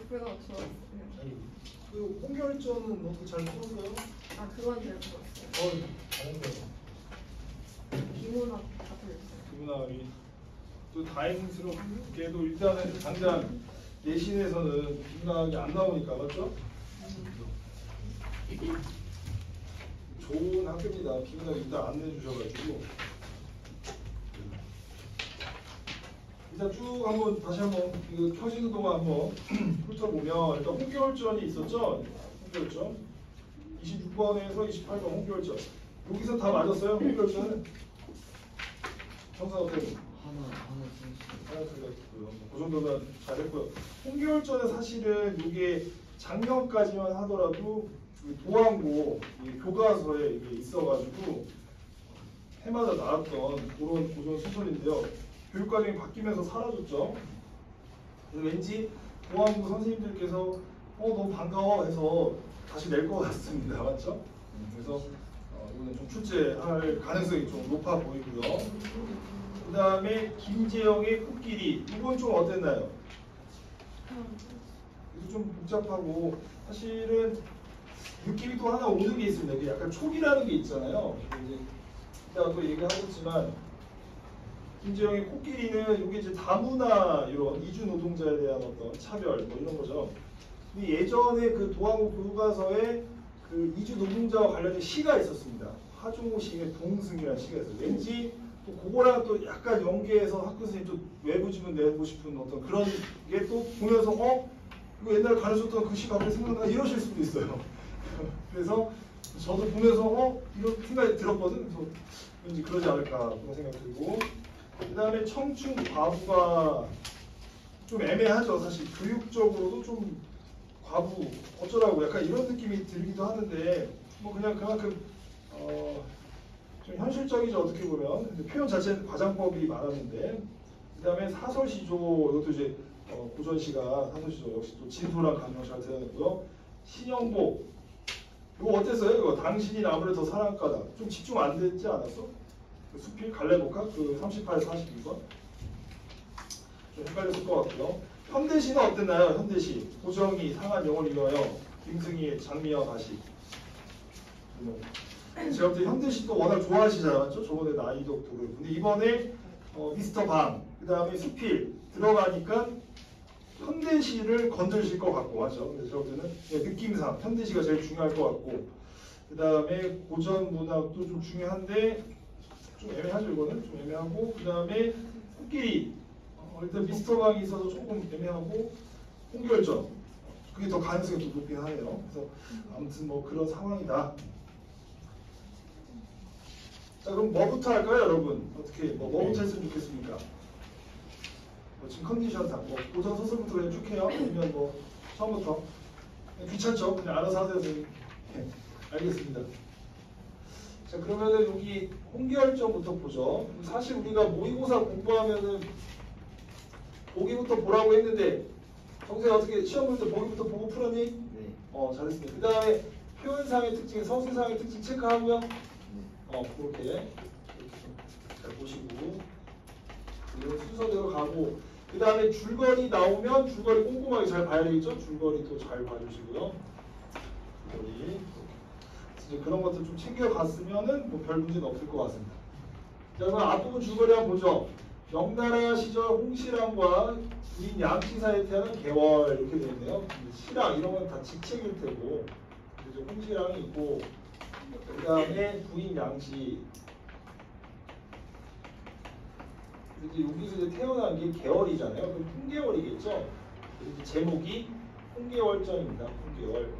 그거 좋았어요. 그 홍결전은 너도 잘 풀었어요? 아 그건 잘 풀었어요. 잘했네요. 비문학 다 풀렸어요. 비문학이 또 다행스럽게도 일단은 당장 내신에서는 비문학이 안 나오니까 맞죠? 좋은 학교입니다. 비문학 일단 안 내주셔가지고 일단 쭉 한번 다시 한번 이거 켜지는 동안 한번 훑어보면 일단 홍결전이 있었죠? 홍결전 26번에서 28번 홍결전 여기서 다 맞았어요? 홍결전은 정상 어떻게 하나 틀렸고요. 그 정도면 잘했고요. 홍결전은 사실은 이게 작년까지만 하더라도 도안고 교과서에 이게 있어가지고 해마다 나왔던 그런 고전 소설인데요. 교육과정이 바뀌면서 사라졌죠. 그래서 왠지 도안고 선생님들께서 너무 반가워 해서 다시 낼 것 같습니다. 맞죠? 그래서 이거는 좀 출제할 가능성이 좀 높아 보이고요. 그 다음에 김재영의 코끼리 이건 좀 어땠나요? 이거 좀 복잡하고 사실은 느낌이 또 하나 오는 게 있습니다. 이게 약간 촉이라는 게 있잖아요. 이제 이따가 또 얘기하겠지만 김재영의 코끼리는 이게 이제 다문화 이런 이주 노동자에 대한 어떤 차별 뭐 이런 거죠. 근데 예전에 그 도안고 교과서에 그 이주 노동자와 관련된 시가 있었습니다. 하중호 시인의 동승이라는 시가 있어요. 왠지 또 그거랑 또 약간 연계해서 학교 선생님 또 외부 지문 내고 싶은 어떤 그런 게 또 보면서 이거 옛날에 가르쳤던 그 시 갑자기 생각나 이러실 수도 있어요. 그래서 저도 보면서 이런 생각이 들었거든. 그래서 왠지 그러지 않을까 그런 생각이 들고 그 다음에 청춘 과부가 좀 애매하죠. 사실 교육적으로도 좀 과부 어쩌라고 약간 이런 느낌이 들기도 하는데 뭐 그냥 그만큼 좀 현실적이죠. 어떻게 보면 근데 표현 자체는 과장법이 말하는데 그 다음에 사설시조 이것도 이제 고전시가 사설시조 역시 또 진솔한 감정 잘 드러냈고요. 신영복 이거 어땠어요? 이거 당신이 나무를 더 사랑가다 좀 집중 안 됐지 않았어? 그 수필 갈래복학 그 38, 42번 좀 헷갈렸을 것 같고요. 현대시는 어땠나요? 현대시 고정이 상한 영혼을 위하여 김승희의 장미와 다시 제가 볼 때 현대시도 워낙 좋아하시잖아요. 맞죠? 저번에 나이독도 그렇고 근데 이번에 미스터 방 그 다음에 수필 들어가니까 현대시를 건드실 것 같고 맞죠? 그래서 제가 볼 때는 느낌상 현대시가 제일 중요할 것 같고 그 다음에 고전 문학도 좀 중요한데 좀 애매하죠. 이거는 좀 애매하고 그 다음에 코끼리 일단 미스터 방이 있어서 조금 애매하고 홍결전 그게 더 가능성이 좀 높긴 하네요. 그래서 아무튼 뭐 그런 상황이다. 자 그럼 뭐부터 할까요, 여러분? 어떻게 뭐부터 했으면 좋겠습니까? 지금 컨디션상 고전 소설부터 그냥 쭉 해요? 아니면 처음부터 귀찮죠? 그냥 알아서 하세요, 선생님. 알겠습니다. 자 그러면은 여기 홍결전부터 보죠. 사실 우리가 모의고사 공부하면은 보기부터 보라고 했는데 정세 어떻게 시험 볼 때 보기부터 보고 풀었니? 네. 잘했습니다. 그 다음에 표현상의 특징, 서술상의 특징 체크하고요. 그렇게 잘 보시고 이런 순서대로 가고 그 다음에 줄거리 나오면 줄거리 꼼꼼하게 잘 봐야 되겠죠? 줄거리도 잘 봐주시고요. 줄거리 이제 그런 것들 좀 챙겨갔으면은 뭐 별 문제는 없을 것 같습니다. 자 그럼 앞부분 줄거리 한번 보죠. 명나라 시절 홍시랑과 부인 양씨 사이에 태어난 개월 이렇게 되어 있네요. 시랑 이런 건 다 직책일 테고 이제 홍시랑이 있고 그 다음에 부인 양씨 이제 여기서 이제 태어난 게 개월이잖아요. 그럼 풍개월이겠죠. 그래서 제목이 풍개월전입니다. 풍개월.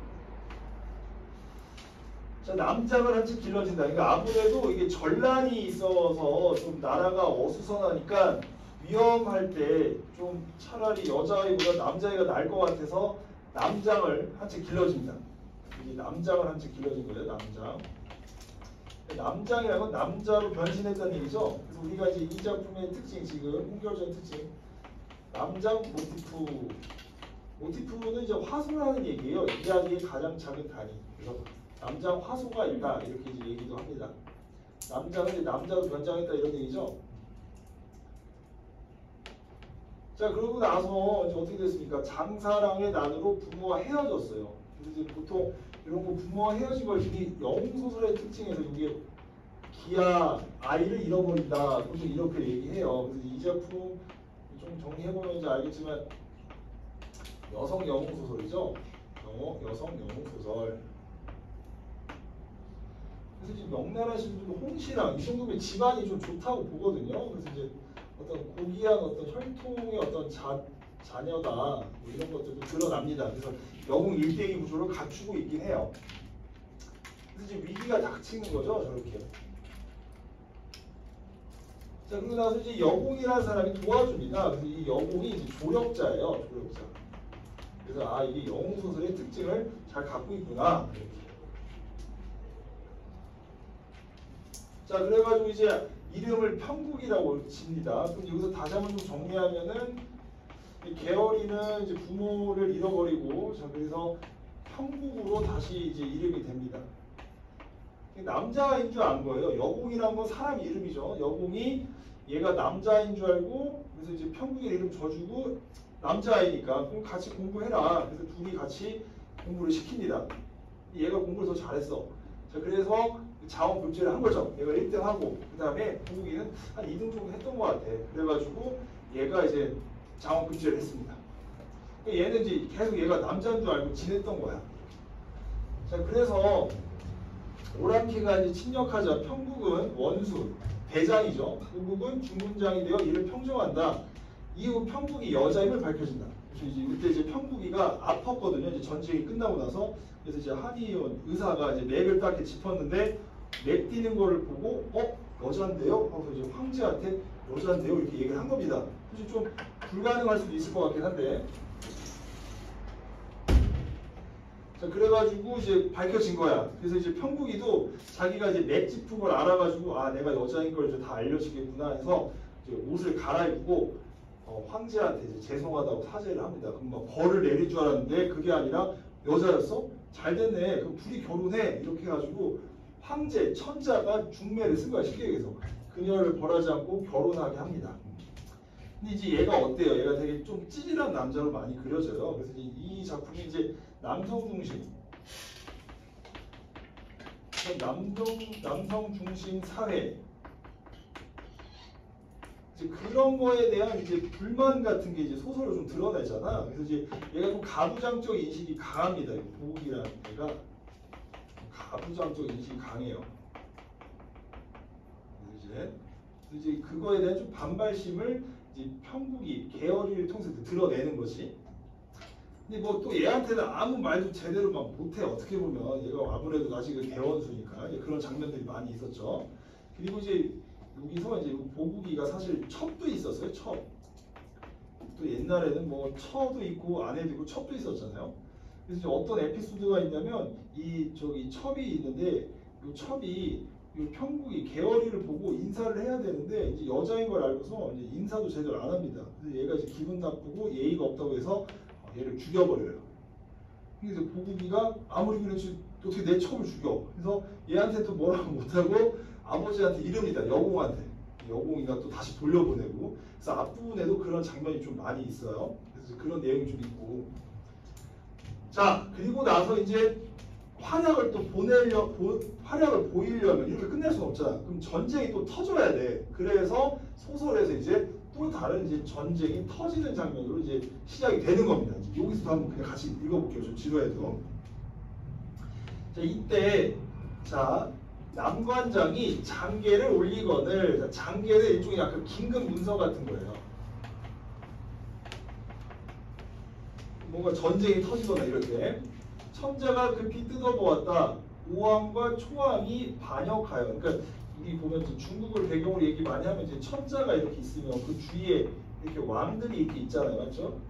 자 남장을 한층 길러진다. 그러니까 아무래도 이게 전란이 있어서 좀 나라가 어수선하니까 위험할 때 좀 차라리 여자아이보다 남자아이가 나을 것 같아서 남장을 한층 길러집니다. 이게 남장을 한층 길러진 거예요. 남장. 남장이라는 건 남자로 변신했다는 얘기죠. 그래서 우리가 이제 이 작품의 특징 지금 홍결전 특징 남장 모티프 모티프는 이제 화소라는 얘기예요. 이야기의 가장 작은 단위. 그래서 남장 화소가 있다 이렇게 이제 얘기도 합니다. 남장은 이제 남자로 변장했다 이런 얘기죠. 자, 그러고 나서 이제 어떻게 됐습니까? 장사랑의 난으로 부모가 헤어졌어요. 그래서 이제 보통 이런 거 부모가 헤어진 걸 이 영웅소설의 특징에서 이게 기아 아이를 잃어버린다. 보통 이렇게 얘기해요. 그래서 이 작품 좀 정리해보면 이제 알겠지만 여성 영웅소설이죠. 여성 영웅소설. 그래서 지금 명나라신 분들 홍시랑 이 정도면 집안이 좀 좋다고 보거든요. 그래서 이제 어떤 고귀한 어떤 혈통의 어떤 자녀다 뭐 이런 것들도 드러납니다. 그래서 영웅 일대기 구조를 갖추고 있긴 해요. 그래서 이제 위기가 닥치는 거죠, 저렇게. 자, 그러고 나서 이제 여공이라는 사람이 도와줍니다. 그래서 이 여공이 이제 조력자예요, 조력자. 그래서 아, 이게 영웅 소설의 특징을 잘 갖고 있구나. 이렇게. 자, 그래가지고 이제 이름을 평국이라고 칩니다. 그럼 여기서 다시 한번 좀 정리하면은 이 개월이는 이제 부모를 잃어버리고, 자, 그래서 평국으로 다시 이제 이름이 됩니다. 남자인 줄 안 거예요. 여공이라는 건 사람 이름이죠. 여공이 얘가 남자인 줄 알고, 그래서 이제 평국의 이름 줘주고, 남자아이니까 그럼 같이 공부해라. 그래서 둘이 같이 공부를 시킵니다. 얘가 공부를 더 잘했어. 자, 그래서 자원 급제를 한 거죠. 얘가 1등 하고, 그 다음에 공국이는 한 2등 정도 했던 것 같아. 그래가지고 얘가 이제 자원 급제를 했습니다. 얘는 이제 계속 얘가 남자인 줄 알고 지냈던 거야. 자, 그래서 오랑캐가 이제 침략하자 평국은 원수, 대장이죠. 고국은 중군장이 되어 이를 평정한다. 이후 평국이 여자임을 밝혀진다. 그래서 이제 이때 이제 평국이가 아팠거든요. 이제 전쟁이 끝나고 나서. 그래서 이제 한의원 의사가 이제 맥을 딱 이렇게 짚었는데 맥 뛰는 거를 보고 여자인데요? 하고서 이제 황제한테 여자인데요? 이렇게 얘기를 한 겁니다. 사실 좀 불가능할 수도 있을 것 같긴 한데. 자, 그래가지고 이제 밝혀진 거야. 그래서 이제 평국이도 자기가 이제 맥 짚은 걸 알아가지고 아, 내가 여자인 걸 이제 다 알려지겠구나 해서 이제 옷을 갈아입고 황제한테 이제 죄송하다고 사죄를 합니다. 그럼 막 벌을 내릴 줄 알았는데 그게 아니라 여자였어? 잘 됐네. 그럼 둘이 결혼해. 이렇게 해가지고 황제, 천자가 중매를 쓴 거야. 쉽게 얘기해서. 그녀를 벌하지 않고 결혼하게 합니다. 근데 이제 얘가 어때요? 얘가 되게 좀 찌질한 남자로 많이 그려져요. 그래서 이 작품이 이제 남성 중심, 남성 중심 사회, 이제 그런 거에 대한 이제 불만 같은 게 이제 소설로 좀 드러내잖아. 그래서 이제 얘가 좀 가부장적 인식이 강합니다. 보국이라는 애가 가부장적 인식이 강해요. 그래서 이제 그거에 대한 좀 반발심을 이제 평국이 계열이를 통해서 드러내는 거지. 근데 뭐 또 얘한테는 아무 말도 제대로 막 못해. 어떻게 보면 얘가 아무래도 아직은 대원수니까 그런 장면들이 많이 있었죠. 그리고 이제 여기서 이제 보국이가 사실 첩도 있었어요. 첩. 또 옛날에는 뭐 처도 있고 아내도 있고 첩도 있었잖아요. 그래서 이제 어떤 에피소드가 있냐면 이 저기 첩이 있는데 이 첩이 이 평국이 계열이를 보고 인사를 해야 되는데 이제 여자인 걸 알고서 이제 인사도 제대로 안 합니다. 그래서 얘가 이제 기분 나쁘고 예의가 없다고 해서 얘를 죽여버려요. 그래서 보국이가 아무리 그렇지 어떻게 내 첩을 죽여? 그래서 얘한테 또 뭐라고 못하고 아버지한테 이릅니다. 여공한테. 여공이가 또 다시 돌려보내고. 그래서 앞부분에도 그런 장면이 좀 많이 있어요. 그래서 그런 내용이 좀 있고. 자, 그리고 나서 이제 활약을 또 활약을 보이려면 이렇게 끝낼 수는 없잖아. 그럼 전쟁이 또 터져야 돼. 그래서 소설에서 이제 또 다른 이제 전쟁이 터지는 장면으로 이제 시작이 되는 겁니다. 이제 여기서도 한번 그냥 같이 읽어볼게요. 좀 지루해도. 자, 이때 자 남관장이 장계를 올리거늘. 자, 장계는 일종의 약간 긴급 문서 같은 거예요. 뭔가 전쟁이 터지거나 이럴 때 천자가 급히 뜯어보았다. 오왕과 초왕이 반역하여. 그러니까 우리 보면 이제 중국을 배경으로 얘기 많이 하면 이제 천자가 이렇게 있으면 그 주위에 이렇게 왕들이 이렇게 있잖아요, 맞죠?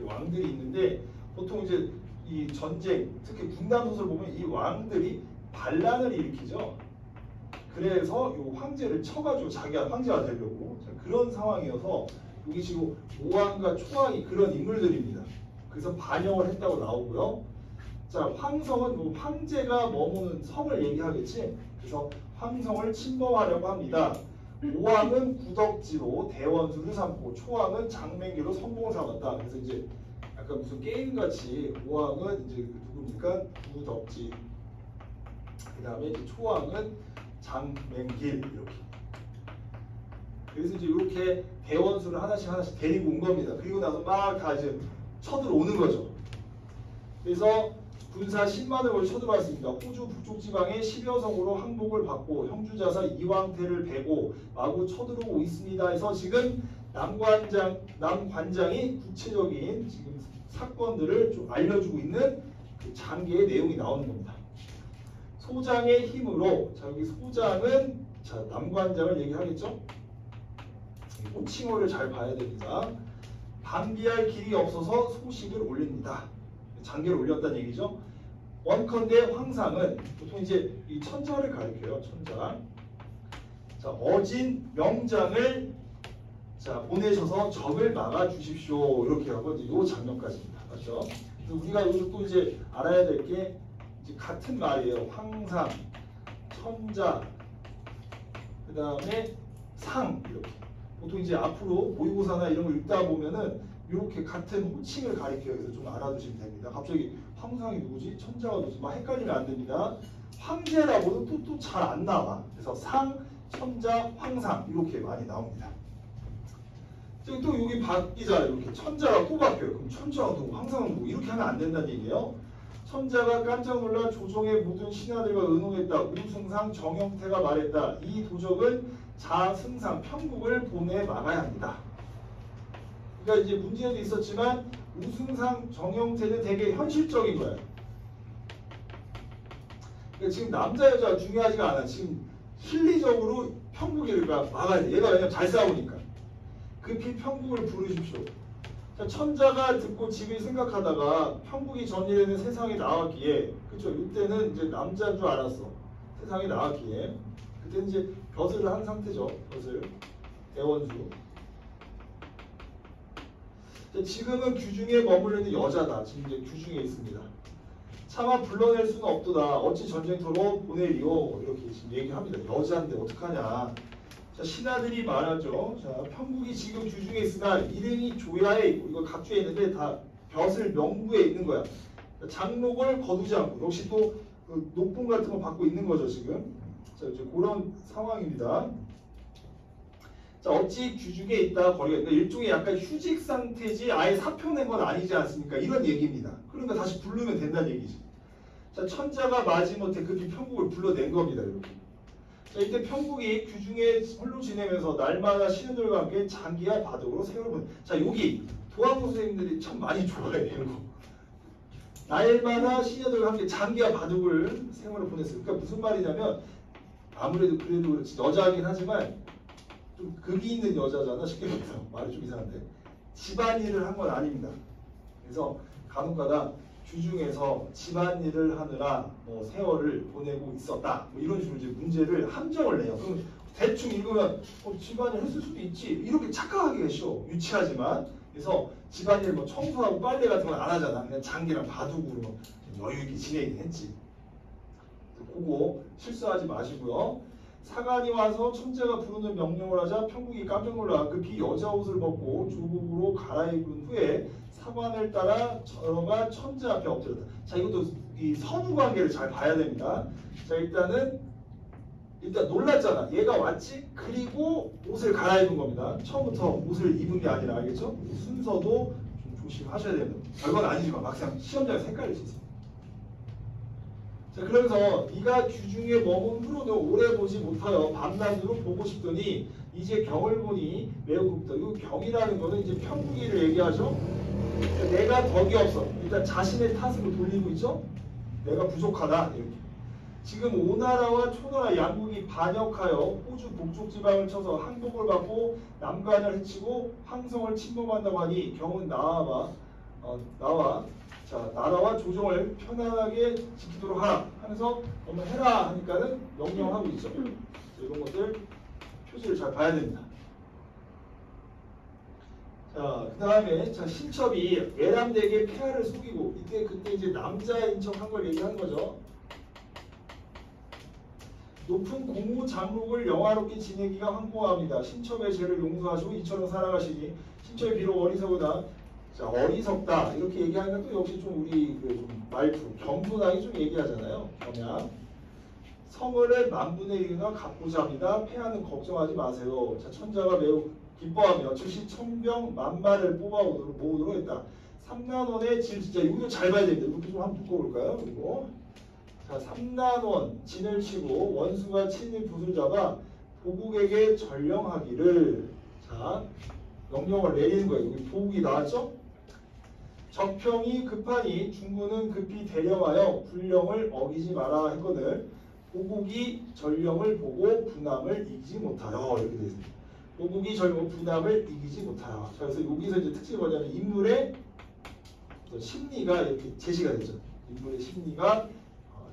왕들이 있는데 보통 이제 이 전쟁, 특히 군담 소설 보면 이 왕들이 반란을 일으키죠. 그래서 이 황제를 쳐가지고 자기가 황제가 되려고. 자, 그런 상황이어서 여기 지금 오왕과 초왕이 그런 인물들입니다. 그래서 반역을 했다고 나오고요. 자, 황성은 뭐 황제가 머무는 성을 얘기하겠지. 그래서 황성을 침범하려고 합니다. 오왕은 구덕지로 대원수를 삼고 초왕은 장맹기로 선봉을 삼았다. 그래서 이제 약간 무슨 게임 같이 오왕은 이제 누굽니까? 구덕지. 그 다음에 이제 초왕은 장맹길 이렇게. 그래서 이제 이렇게 대원수를 하나씩 데리고 온 겁니다. 그리고 나서 막 다 이제 쳐들어오는 거죠. 그래서 군사 10만을 거의 쳐들어왔습니다. 호주 북쪽 지방의 10여 성으로 항복을 받고 형주자사 이왕태를 베고 마구 쳐들어오고 있습니다. 해서 지금 남관장이 구체적인 지금 사건들을 좀 알려주고 있는 그 장계의 내용이 나오는 겁니다. 소장의 힘으로, 자 여기 소장은 자 남관장을 얘기하겠죠? 호칭어를 잘 봐야 됩니다. 방비할 길이 없어서 소식을 올립니다. 장계를 올렸다는 얘기죠. 원컨대 황상은 보통 이제 이 천자를 가리켜요. 천자. 자 어진 명장을 자 보내셔서 적을 막아 주십시오. 이렇게 하고 이제 요 장면까지입니다. 맞죠? 그래서 우리가 여기서 또 이제 알아야 될 게 같은 말이에요. 황상, 천자, 그 다음에 상 이렇게. 보통 이제 앞으로 모의고사나 이런 걸 읽다 보면은 이렇게 같은 호칭을 가리켜요. 그래서 좀 알아두시면 됩니다. 갑자기 황상이 누구지? 천자가 누구지? 막 헷갈리면 안 됩니다. 황제라고는 또 잘 안 나와. 그래서 상, 천자, 황상 이렇게 많이 나옵니다. 또 여기 바뀌잖아요. 이렇게 천자가 또 바뀌어요. 그럼 천자가 누구, 황상은 누구 이렇게 하면 안 된다는 얘기예요. 천자가 깜짝 놀라 조정의 모든 신하들과 의논했다. 우승상 정형태가 말했다. 이 도적은 자승상 편국을 보내 막아야 합니다. 그러니까 이제 문제도 있었지만 우승상 정형태는 되게 현실적인 거예요. 그러니까 지금 남자 여자가 중요하지가 않아. 지금 실리적으로 편국을 막아야 돼. 얘가 왜냐면 잘 싸우니까. 급히 편국을 부르십시오. 자, 천자가 듣고 집을 생각하다가 편국이 전일에는 세상에 나왔기에, 그쵸? 이때는 이제 남자인 줄 알았어. 세상에 나왔기에. 그때는 이제 벼슬을 한 상태죠. 벼슬. 대원수. 자, 지금은 규중에 머물러 있는 여자다. 지금 이제 규중에 있습니다. 차마 불러낼 수는 없도다. 어찌 전쟁터로 보내리오. 이렇게 지금 얘기합니다. 여자인데 어떡하냐. 자, 신하들이 말하죠. 자, 편국이 지금 규중에 있으나 일행이 조야에 있고, 이거 각주에 있는데 다 벼슬 명부에 있는 거야. 자, 장록을 거두지 않고, 역시 또 그 녹봉 같은 거 받고 있는 거죠, 지금. 자, 이제 그런 상황입니다. 자, 어찌 규중에 있다 거리가 있다. 일종의 약간 휴직 상태지 아예 사표 낸 건 아니지 않습니까? 이런 얘기입니다. 그러니까 다시 부르면 된다는 얘기지. 자, 천자가 마지못해 급히 편국을 불러낸 겁니다, 이렇게. 자, 이때 편국이 규중에 홀로 지내면서 날마다 신하들과 함께 장기와 바둑으로 세월을 보내. 자, 여기 도항고 선생님들이 참 많이 좋아해요. 날마다 신하들과 함께 장기와 바둑을 생활을 보냈어요. 그러니까 무슨 말이냐면 아무래도 그래도 그렇지 여자이긴 하지만 좀 극이 있는 여자잖아. 쉽게 말해서 말이 좀 이상한데 집안일을 한 건 아닙니다. 그래서 간혹가다 규중에서 집안일을 하느라 뭐 세월을 보내고 있었다. 뭐 이런 식으로 이제 문제를 함정을 내요. 그럼 대충 읽으면 집안일 했을 수도 있지. 이렇게 착각하기가 쉬워. 유치하지만. 그래서 집안일 뭐 청소하고 빨래 같은 건 안 하잖아. 그냥 장기랑 바둑으로 여유 있게 지내긴 했지. 그거 실수하지 마시고요. 사관이 와서 천자가 부르는 명령을 하자 편국이 깜짝 놀라 급히 여자 옷을 벗고 조복으로 갈아입은 후에 사관을 따라 걸어가 천자 앞에 엎드렸다. 자, 이것도 이 선후 관계를 잘 봐야 됩니다. 자, 일단 놀랐잖아. 얘가 왔지? 그리고 옷을 갈아입은 겁니다. 처음부터 옷을 입은 게 아니라, 알겠죠? 순서도 좀 조심하셔야 됩니다. 별건 아니지만 막상 시험장에서 헷갈릴 수 있어요. 자, 그러면서 네가 규중에 머문 후로도 오래 보지 못하여 밤낮으로 보고 싶더니 이제 경을 보니 매우 굽다. 이 경이라는 거는 이제 편국이를 얘기하죠. 내가 덕이 없어. 일단 자신의 탓으로 돌리고 있죠. 내가 부족하다. 이렇게. 지금 오나라와 초나라 양국이 반역하여 호주 북쪽 지방을 쳐서 항복을 받고 남관을 해치고 황성을 침범한다고 하니 경은 나와 자, 나라와 조정을 편안하게 지키도록 하라 하면서 너무 해라 하니까는 명령하고 있죠. 이런 것들 표지를 잘 봐야 됩니다. 자, 그 다음에 자, 신첩이 예람대에게 폐하를 속이고 그때 이제 남자인 척 한 걸 얘기하는 거죠. 높은 공무 장록을 영화롭게 지내기가 황공합니다. 신첩의 죄를 용서하시고 이처럼 살아가시니 신첩이 비록 어리석으나 자, 어리석다 이렇게 얘기하니까 또 역시 좀 우리 그 좀 말투 겸손하게 좀 얘기하잖아요. 겸양 성을의 만분의 일이나 갚고자 합니다. 패하는 걱정하지 마세요. 자, 천자가 매우 기뻐하며 즉시 천병 만마를 모으도록 했다. 삼난원의 진 진짜 이거 잘 봐야 됩니다. 이렇게 좀 한번 묶어볼까요? 그리고 자, 삼난원 진을 치고 원수가 친히 붓을 잡아 보국에게 전령하기를 자 명령을 내리는 거예요. 여기 보국이 나왔죠? 적평이 급하니 중군은 급히 대령하여 군령을 어기지 마라 했거늘 보국이 전령을 보고 분함을 이기지 못하여 이렇게 되어 있습니다. 보국이 전령 분함을 이기지 못하여. 자, 그래서 여기서 이제 특징이 뭐냐면 인물의 심리가 이렇게 제시가 되죠. 인물의 심리가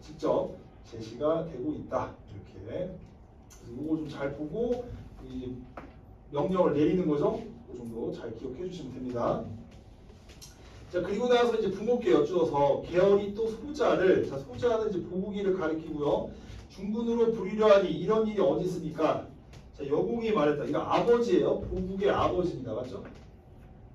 직접 제시가 되고 있다. 이렇게. 그래서 이거 좀 잘 보고 이제 명령을 내리는 거죠. 그 정도 잘 기억해 주시면 됩니다. 자, 그리고 나서 이제 부모께 여쭈어서 계열이 또 소자를 자, 소자는 이제 보국이를 가리키고요. 중군으로 부리려 하니 이런 일이 어디 있습니까? 자, 여공이 말했다. 이거 아버지예요. 보국의 아버지입니다. 맞죠?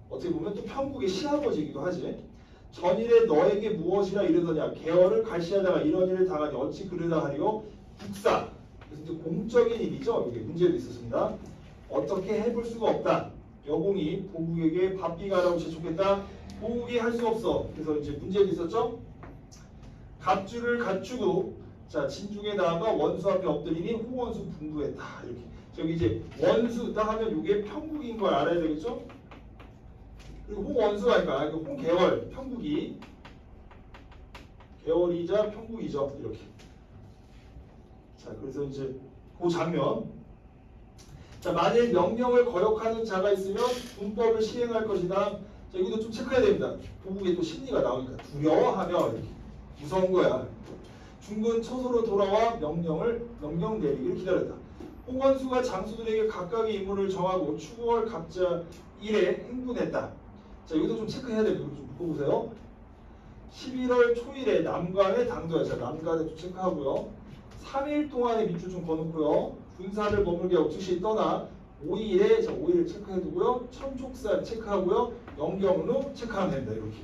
어떻게 보면 또 편국의 시아버지이기도 하지. 전일에 너에게 무엇이라 이르더냐? 계열을 갈시하다가 이런 일을 당하니 어찌 그러다 하리요? 국사. 그래서 이제 공적인 일이죠. 여기 문제도 있었습니다. 어떻게 해볼 수가 없다. 여공이 보국에게 밥비가라고 재촉했다. 보국이 할 수 없어. 그래서 이제 문제도 있었죠. 갑주를 갖추고 자 진중에 나아가 원수 앞에 엎드리니 홍원수 분부했다. 이렇게 저기 이제 원수 딱 하면 이게 편국인 걸 알아야 되겠죠. 그리고 홍원수가 아니까 홍계월 편국이 계월이자 편국이죠. 이렇게. 자 그래서 이제 그 장면. 자 만일 명령을 거역하는 자가 있으면 군법을 시행할 것이다. 자, 이것도 좀 체크해야 됩니다. 보국에 또 심리가 나오니까 두려워하며 이렇게 무서운 거야. 중군 처소로 돌아와 명령 내리기를 기다렸다. 홍원수가 장수들에게 각각의 임무를 정하고 추구월 갑자 1에 행군했다. 자, 이것도 좀 체크해야 됩니다. 이거 좀 묶어보세요. 11월 초일에 남간에 당도야. 자, 남간에 좀 체크하고요. 3일 동안의 밑줄 좀 거놓고요. 군사를 머물게 하고 즉시 떠나 5일에 자 5일 체크해두고요. 천족산 체크하고요. 영경로 체크하면 됩니다. 이렇게.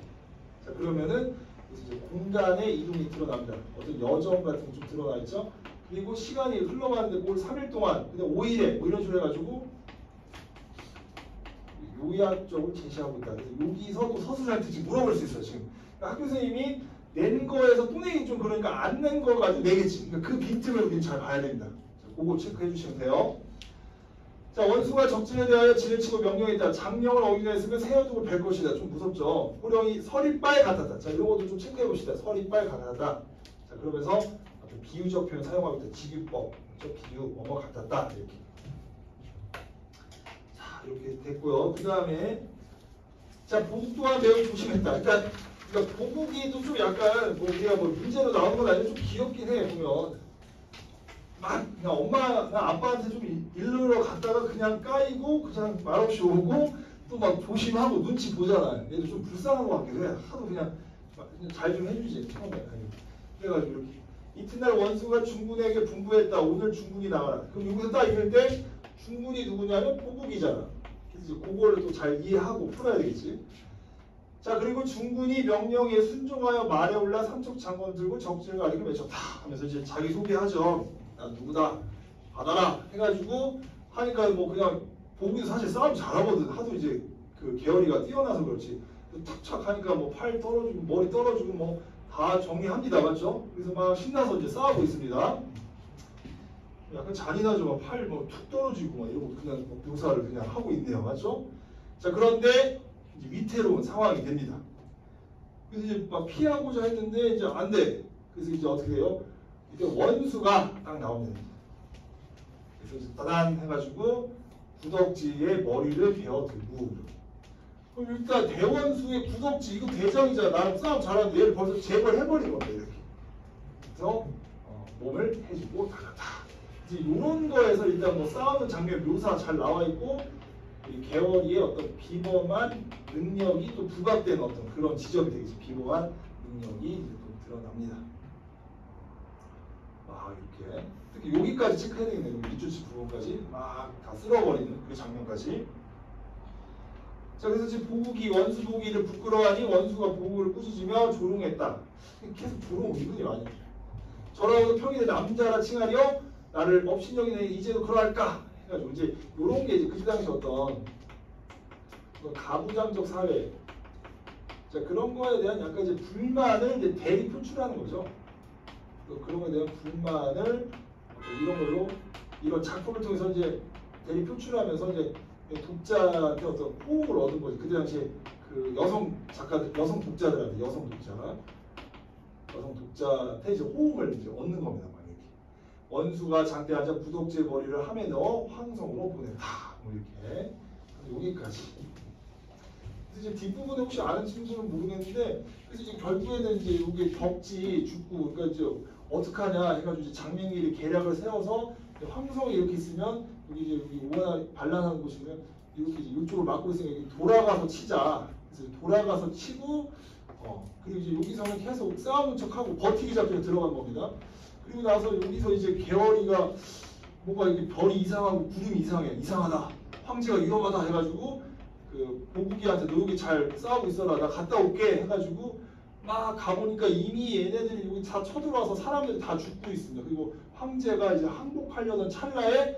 자 그러면은 이제 공간의 이동이 드러납니다. 어떤 여정 같은 게 좀 드러나 있죠. 그리고 시간이 흘러가는데 뭘 3일 동안 근데 5일에 뭐 이런 식으로 해가지고 요약적으로 제시하고 있다. 그래서 여기서 또 서술한테 지금 물어볼 수 있어요. 지금 그러니까 학교 선생님이 낸 거에서 또 내기 좀 그러니까 안 낸 거 가지고 내겠지. 그러니까 그 빈틈을 우리는 잘 봐야 됩니다. 자, 그거 체크해 주시면 돼요. 자 원수가 적진에 대하여 진을 치고 명령했다. 장령을 어기게 했으면 세어둑을 벨 것이다. 좀 무섭죠. 호령이 서리빨 같았다. 자 이런 것도 좀 체크해 봅시다. 서리빨 같았다. 자 그러면서 비유적 표현 사용하고 있다. 직유법, 비유 뭐뭐 같았다. 이렇게. 자 이렇게 됐고요. 그 다음에 자 보국 또한 매우 조심했다. 그러니까 보국이도 좀 약간 뭐 우리가 뭐 문제로 나오는 건 아니고 좀 귀엽긴 해 보면. 막 그냥 엄마나 아빠한테 좀 일르러 갔다가 그냥 까이고 그냥 말없이 오고 또 막 조심하고 눈치 보잖아요. 얘도 좀 불쌍한 것 같기도 해. 하도 그냥 잘 좀 해주지 처음에. 그래가지고 이렇게 이튿날 원수가 중군에게 분부했다. 오늘 중군이 나와라. 그럼 여기서 딱 읽을 때 중군이 누구냐면 보국이잖아. 그래서 이제 그거를 또 잘 이해하고 풀어야 되겠지. 자 그리고 중군이 명령에 순종하여 말에 올라 삼척 장관 들고 적진을 가리켜 외쳤다 하면서 이제 자기 소개하죠. 난 누구다 받아라 해가지고 하니까 뭐 그냥 보국이도 사실 싸움 잘하거든. 하도 이제 그 계열이가 뛰어나서 그렇지. 탁착 하니까 뭐 팔 떨어지고 머리 떨어지고 뭐 다 정리합니다. 맞죠? 그래서 막 신나서 이제 싸우고 있습니다. 약간 잔인하죠. 팔 뭐 툭 떨어지고 막 이러고 그냥 뭐 묘사를 그냥 하고 있네요. 맞죠? 자 그런데 이제 위태로운 상황이 됩니다. 그래서 이제 막 피하고자 했는데 이제 안 돼. 그래서 이제 어떻게 돼요? 이때 원수가 딱 나옵니다. 그래서 따단 해가지고 구덕지에 머리를 베어들고 그럼 일단 대원수의 구덕지 이거 대장이잖아. 나랑 싸움 잘하는데 얘를 벌써 제거해버린 겁니다. 이렇게. 그래서 몸을 해주고 나갔다. 이제 이런 거에서 일단 뭐 싸우는 장면 묘사 잘 나와 있고 이 계월이의 어떤 비범한 능력이 또 부각되는 어떤 그런 지점이 되겠죠. 비범한 능력이 또 드러납니다. 막 이렇게 특히 여기까지 체크해야 되겠네요. 밑줄 부분까지 막 다 쓸어버리는 그 장면까지. 자, 그래서 지금 보국이 원수 보기를 부끄러워하니 원수가 보국을 꾸짖으며 조롱했다. 계속 조롱 은근히 많이 해요. 저라고도 평일에 남자라 칭하려 나를 업신여기네 이제도 그러할까 해가지고 이제 요런 게 이제 그 당시 어떤 가부장적 사회, 자 그런 거에 대한 약간 이제 불만을 이제 대리 표출하는 거죠. 그런 거에 대한 불만을 이런 걸로 이런 작품을 통해서 이제 대리 표출하면서 이제 독자한테 어떤 호응을 얻은 거지. 그때 당시에 그 여성 작가들, 여성 독자들한테 여성 독자한테 이제 호응을 이제 얻는 겁니다. 막 이렇게 원수가 장대하자 부독제 머리를 함에 넣어 황성으로 보냈다. 뭐 이렇게 여기까지. 그래서 이제 뒷부분에 혹시 아는 친구는 모르겠는데, 그래서 이제 결국에는 이제 이게 덕지 죽고, 그러니까 이제 어떡하냐 해가지고 이제 장명기를 계략을 세워서 황성이 이렇게 있으면 여기 오나 반란하는 곳이면 이렇게 이제 이쪽을 막고 있으니까 여기 돌아가서 치자. 그래서 돌아가서 치고, 그리고 이제 여기서는 계속 싸우는 척하고 버티기 작전에 들어간 겁니다. 그리고 나서 여기서 이제 개월이가 뭔가 이게 별이 이상하고 구름이 이상하다. 황제가 위험하다 해가지고 그 보국이한테 너 여기 잘 싸우고 있어라. 나 갔다 올게 해가지고 막 가보니까 이미 얘네들이 여기 다 쳐들어와서 사람들이 다 죽고 있습니다. 그리고 황제가 이제 항복하려던 찰나에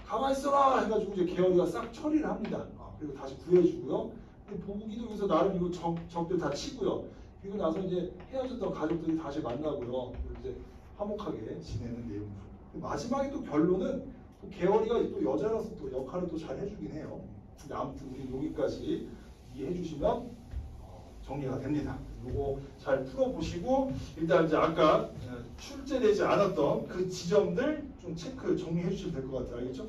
가만히 있어라 해가지고 이제 개월이가 싹 처리를 합니다. 그리고 다시 구해주고요. 보국이도 여기서 나름 이거 적들 다 치고요. 그리고 나서 이제 헤어졌던 가족들이 다시 만나고요. 이제 화목하게 지내는 내용. 마지막에 또 결론은 또 개월이가 또 여자라서 또 역할을 또 잘 해주긴 해요. 근데 아무튼 우리 여기까지 이해해 주시면 정리가 됩니다. 이거 잘 풀어보시고 일단 이제 아까 출제되지 않았던 그 지점들 좀 체크 정리해 주시면 될 것 같아요. 알겠죠?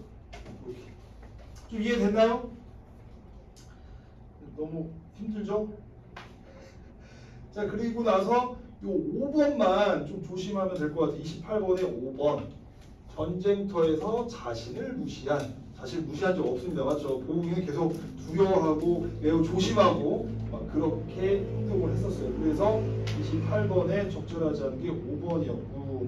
이렇게. 좀 이해됐나요? 너무 힘들죠? 자, 그리고 나서 요 5번만 좀 조심하면 될 것 같아요. 28번에 5번. 전쟁터에서 자신을 무시한 적 없습니다. 맞죠? 보국이는 계속 두려워하고 매우 조심하고 막 그렇게 행동을 했었어요. 그래서 28번에 적절하지 않은 게 5번이었고,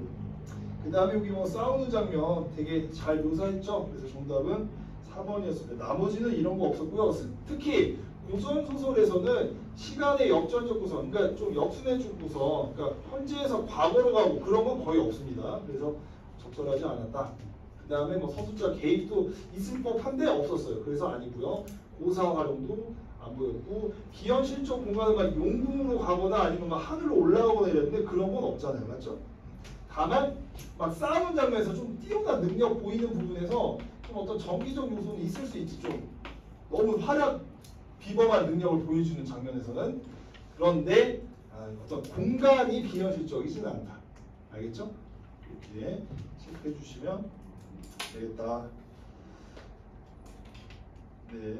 그 다음에 여기 뭐 싸우는 장면 되게 잘 묘사했죠? 그래서 정답은 4번이었습니다. 나머지는 이런 거 없었고요. 특히 고전 소설에서는 시간의 역전적 구성, 그러니까 좀 역순해준 구성, 그러니까 현재에서 과거로 가고 그런 건 거의 없습니다. 그래서 적절하지 않았다. 그 다음에 뭐 서술자 개입도 있을 법한데 없었어요. 그래서 아니고요. 고사 활용도 안 보였고, 비현실적 공간을 막 용궁으로 가거나 아니면 막 하늘로 올라가거나 이랬는데 그런 건 없잖아요. 맞죠? 다만 막 싸우는 장면에서 좀 뛰어난 능력 보이는 부분에서 좀 어떤 정기적 요소는 있을 수 있지. 좀 너무 활약 비범한 능력을 보여주는 장면에서는. 그런데 어떤 공간이 비현실적이지는 않다. 알겠죠? 이렇게 체크해 주시면 되겠다. 네.